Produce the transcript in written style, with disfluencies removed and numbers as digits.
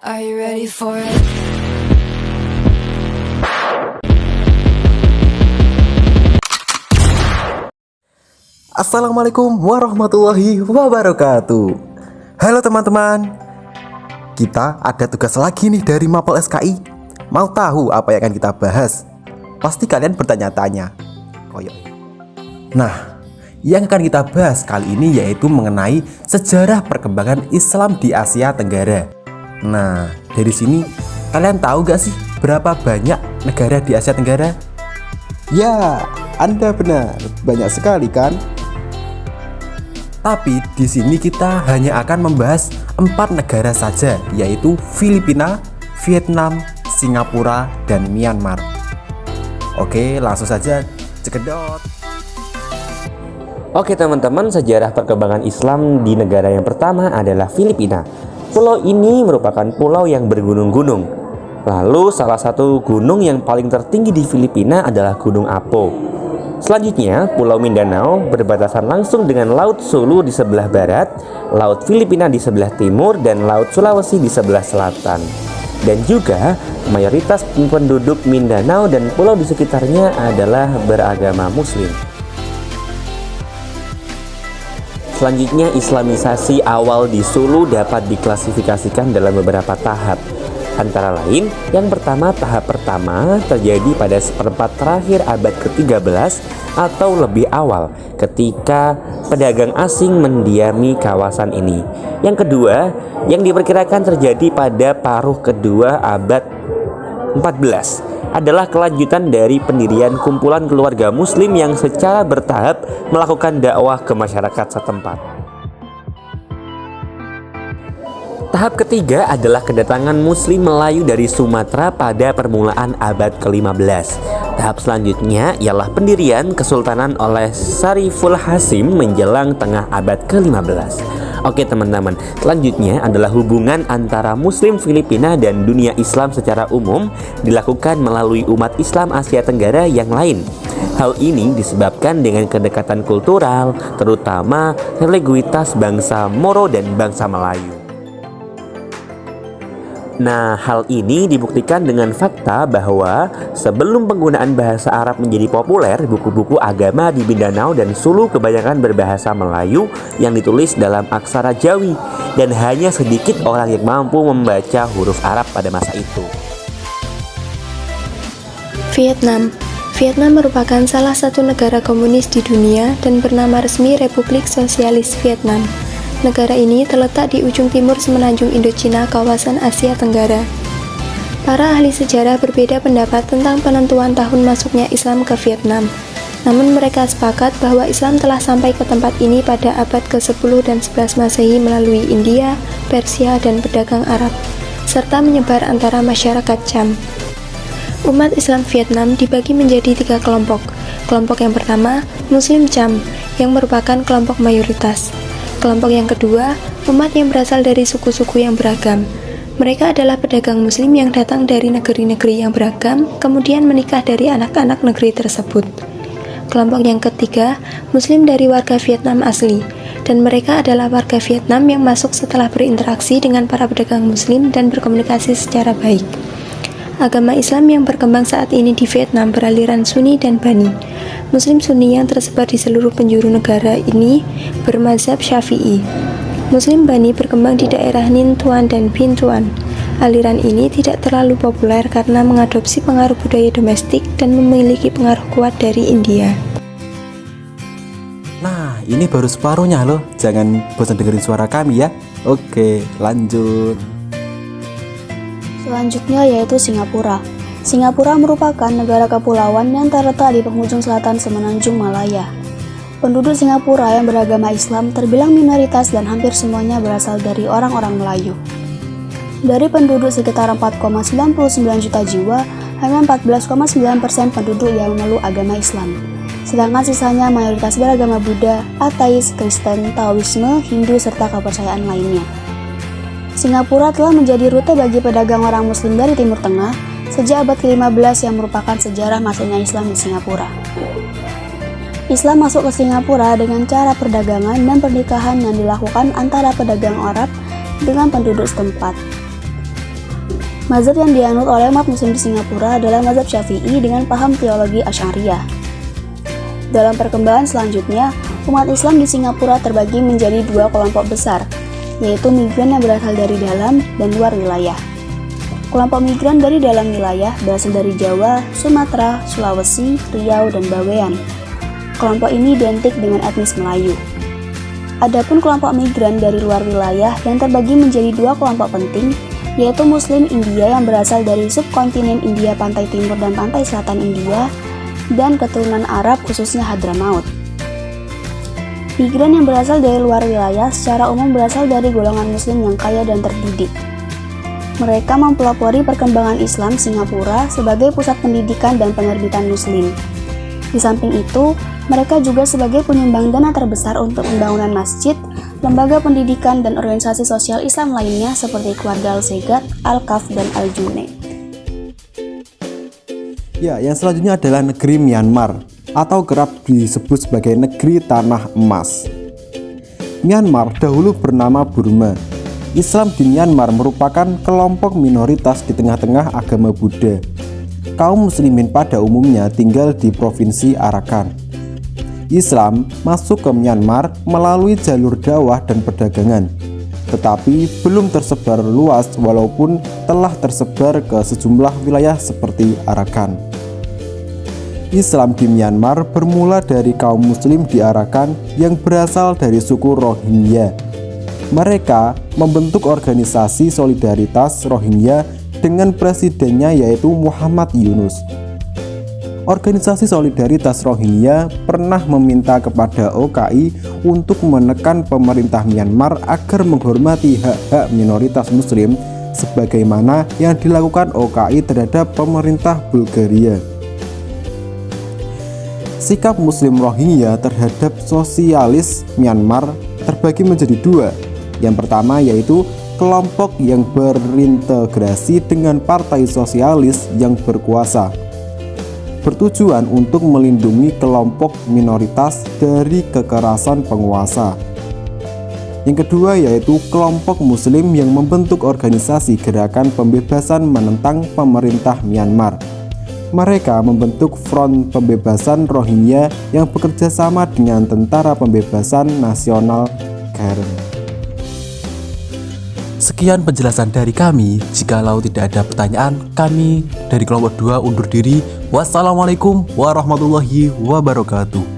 Are you ready for it? Assalamualaikum warahmatullahi wabarakatuh. Halo teman-teman, kita ada tugas lagi nih dari Mapel SKI. Mau tahu apa yang akan kita bahas? Pasti kalian bertanya-tanya. Nah, yang akan kita bahas kali ini yaitu mengenai sejarah perkembangan Islam di Asia Tenggara. Nah, dari sini kalian tahu gak sih berapa banyak negara di Asia Tenggara? Ya, Anda benar, banyak sekali kan? Tapi di sini kita hanya akan membahas 4 negara saja, yaitu Filipina, Vietnam, Singapura, dan Myanmar. Oke, langsung saja cekedot. Oke teman-teman, sejarah perkembangan Islam di negara yang pertama adalah Filipina. Pulau ini merupakan pulau yang bergunung-gunung. Lalu salah satu gunung yang paling tertinggi di Filipina adalah Gunung Apo. Selanjutnya, Pulau Mindanao berbatasan langsung dengan Laut Sulu di sebelah barat, Laut Filipina di sebelah timur, dan Laut Sulawesi di sebelah selatan. Dan juga, mayoritas penduduk Mindanao dan pulau di sekitarnya adalah beragama Muslim. Selanjutnya, Islamisasi awal di Sulu dapat diklasifikasikan dalam beberapa tahap. Antara lain, yang pertama, tahap pertama terjadi pada seperempat terakhir abad ke-13 atau lebih awal ketika pedagang asing mendiami kawasan ini. Yang kedua, yang diperkirakan terjadi pada paruh kedua abad 14 adalah kelanjutan dari pendirian kumpulan keluarga muslim yang secara bertahap melakukan dakwah ke masyarakat setempat. Tahap ketiga adalah kedatangan Muslim Melayu dari Sumatera pada permulaan abad ke-15. Tahap selanjutnya ialah pendirian Kesultanan oleh Sariful Hasim menjelang tengah abad ke-15. Oke teman-teman, selanjutnya adalah hubungan antara Muslim Filipina dan dunia Islam secara umum dilakukan melalui umat Islam Asia Tenggara yang lain. Hal ini disebabkan dengan kedekatan kultural, terutama religiusitas bangsa Moro dan bangsa Melayu. Nah, hal ini dibuktikan dengan fakta bahwa sebelum penggunaan bahasa Arab menjadi populer, buku-buku agama di Mindanao dan Sulu kebanyakan berbahasa Melayu yang ditulis dalam aksara Jawi, dan hanya sedikit orang yang mampu membaca huruf Arab pada masa itu. Vietnam merupakan salah satu negara komunis di dunia dan bernama resmi Republik Sosialis Vietnam. Negara ini terletak di ujung timur semenanjung Indochina, kawasan Asia Tenggara. Para ahli sejarah berbeda pendapat tentang penentuan tahun masuknya Islam ke Vietnam. Namun mereka sepakat bahwa Islam telah sampai ke tempat ini pada abad ke-10 dan 11 Masehi melalui India, Persia, dan pedagang Arab, serta menyebar antara masyarakat Cham. Umat Islam Vietnam dibagi menjadi 3 kelompok. Kelompok yang pertama, Muslim Cham, yang merupakan kelompok mayoritas. Kelompok yang kedua, umat yang berasal dari suku-suku yang beragam. Mereka adalah pedagang muslim yang datang dari negeri-negeri yang beragam, kemudian menikah dari anak-anak negeri tersebut. Kelompok yang ketiga, muslim dari warga Vietnam asli, dan mereka adalah warga Vietnam yang masuk setelah berinteraksi dengan para pedagang muslim dan berkomunikasi secara baik. Agama Islam yang berkembang saat ini di Vietnam beraliran Sunni dan Bani. Muslim Sunni yang tersebar di seluruh penjuru negara ini bermazhab Syafi'i. Muslim Bani berkembang di daerah Ninh Thuan dan Binh Thuan. Aliran ini tidak terlalu populer karena mengadopsi pengaruh budaya domestik dan memiliki pengaruh kuat dari India. Nah, ini baru separuhnya loh. Jangan bosan dengerin suara kami ya. Oke, lanjut. Selanjutnya yaitu Singapura. Singapura merupakan negara kepulauan yang terletak di penghujung selatan semenanjung Malaya. Penduduk Singapura yang beragama Islam terbilang minoritas dan hampir semuanya berasal dari orang-orang Melayu. Dari penduduk sekitar 4,99 juta jiwa, hanya 14,9% penduduk yang memeluk agama Islam. Sedangkan sisanya mayoritas beragama Buddha, ateis, Kristen, Taoisme, Hindu, serta kepercayaan lainnya. Singapura telah menjadi rute bagi pedagang orang Muslim dari Timur Tengah sejak abad ke-15 yang merupakan sejarah masuknya Islam di Singapura. Islam masuk ke Singapura dengan cara perdagangan dan pernikahan yang dilakukan antara pedagang Arab dengan penduduk setempat. Mazhab yang dianut oleh umat muslim di Singapura adalah mazhab Syafi'i dengan paham teologi Asy'ariyah. Dalam perkembangan selanjutnya, umat Islam di Singapura terbagi menjadi dua kelompok besar, yaitu migran yang berasal dari dalam dan luar wilayah. Kelompok migran dari dalam wilayah berasal dari Jawa, Sumatera, Sulawesi, Riau, dan Bawean. Kelompok ini identik dengan etnis Melayu. Adapun kelompok migran dari luar wilayah yang terbagi menjadi dua kelompok penting, yaitu Muslim India yang berasal dari subkontinen India pantai timur dan pantai selatan India, dan keturunan Arab khususnya Hadramaut. Migran yang berasal dari luar wilayah secara umum berasal dari golongan Muslim yang kaya dan terdidik. Mereka mempelopori perkembangan Islam Singapura sebagai pusat pendidikan dan penerbitan Muslim. Di samping itu, mereka juga sebagai penyumbang dana terbesar untuk pembangunan masjid, lembaga pendidikan, dan organisasi sosial Islam lainnya seperti Keluarga Al-Seghat, Al-Kaf, dan Al-Junaid. Ya, yang selanjutnya adalah negeri Myanmar atau kerap disebut sebagai negeri tanah emas. Myanmar dahulu bernama Burma. Islam di Myanmar merupakan kelompok minoritas di tengah-tengah agama Buddha. Kaum muslimin pada umumnya tinggal di provinsi Arakan. Islam masuk ke Myanmar melalui jalur dakwah dan perdagangan, tetapi belum tersebar luas walaupun telah tersebar ke sejumlah wilayah seperti Arakan. Islam di Myanmar bermula dari kaum muslim di Arakan yang berasal dari suku Rohingya. Mereka membentuk organisasi solidaritas Rohingya dengan presidennya yaitu Muhammad Yunus. Organisasi solidaritas Rohingya pernah meminta kepada OKI untuk menekan pemerintah Myanmar agar menghormati hak-hak minoritas muslim sebagaimana yang dilakukan OKI terhadap pemerintah Bulgaria. Sikap Muslim Rohingya terhadap sosialis Myanmar terbagi menjadi dua. Yang pertama yaitu kelompok yang berintegrasi dengan partai sosialis yang berkuasa, bertujuan untuk melindungi kelompok minoritas dari kekerasan penguasa. Yang kedua yaitu kelompok muslim yang membentuk organisasi gerakan pembebasan menentang pemerintah Myanmar. Mereka membentuk Front Pembebasan Rohingya yang bekerja sama dengan Tentara Pembebasan Nasional KRN. Sekian penjelasan dari kami. Jikalau tidak ada pertanyaan, kami dari kelompok 2 undur diri. Wassalamualaikum warahmatullahi wabarakatuh.